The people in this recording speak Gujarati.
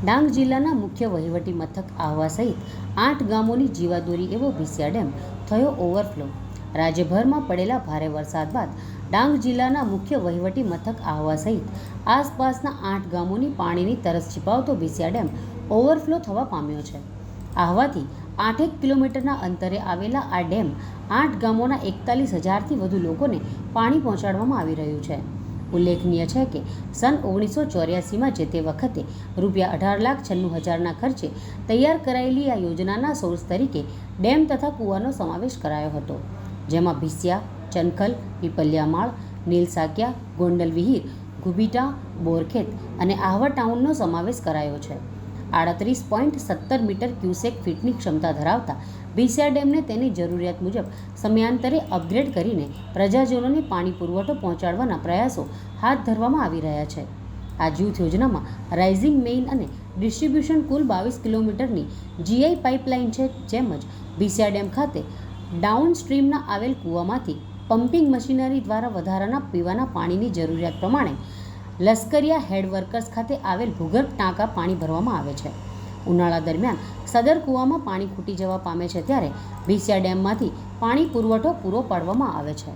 ડાંગ જિલ્લાના મુખ્ય વહીવટી મથક આહવા સહિત 8 ગામોની જીવાદોરી એવો ભીસિયા ડેમ થયો ઓવરફ્લો। રાજ્યભરમાં પડેલા ભારે વરસાદ બાદ ડાંગ જિલ્લાના મુખ્ય વહીવટી મથક આહવા સહિત આસપાસના 8 ગામોની પાણીની તરસ છીપાવતો ભીસિયા ડેમ ઓવરફ્લો થવા પામ્યો છે। આહવાથી 8 કિલોમીટરના અંતરે આવેલા આ ડેમ 8 ગામોના 41,000થી વધુ લોકોને પાણી પહોંચાડવામાં આવી રહ્યું છે। ઉલ્લેખનીય છે કે સન 1984માં જે તે વખતે ₹18,96,000ના ખર્ચે તૈયાર કરાયેલી આ યોજનાના સોર્સ તરીકે ડેમ તથા કૂવાનો સમાવેશ કરાયો હતો, જેમાં ભીસિયા, ચનખલ, પીપલિયામાળ, નીલસાકિયા, ગોંડલ વિહીર, ઘુબીટા, બોરખેત અને આહવા ટાઉનનો સમાવેશ કરાયો છે। 38.17 મીટર ક્યુસેક ફીટની ક્ષમતા ધરાવતા ભીસિયા ડેમને તેની જરૂરિયાત મુજબ સમયાંતરે અપગ્રેડ કરીને પ્રજાજનોને પાણી પુરવઠો પહોંચાડવાના પ્રયાસો હાથ ધરવામાં આવી રહ્યા છે। આ જૂથ યોજનામાં રાઇઝિંગ મેઇન અને ડિસ્ટ્રીબ્યુશન કુલ 22 કિલોમીટરની જીઆઈ પાઇપલાઇન છે, જેમજ ભીસિયા ડેમ ખાતે ડાઉન સ્ટ્રીમના આવેલ કૂવામાંથી પમ્પિંગ મશીનરી દ્વારા વધારાના પીવાના પાણીની જરૂરિયાત પ્રમાણે લશ્કરિયા હેડવર્કર્સ ખાતે આવેલ ભૂગર્ભ ટાંકા પાણી ભરવામાં આવે છે। ઉનાળા દરમિયાન સદર કૂવામાં પાણી ખૂટી જવા પામે છે, ત્યારે ભીસિયા ડેમમાંથી પાણી પુરવઠો પૂરો પાડવામાં આવે છે।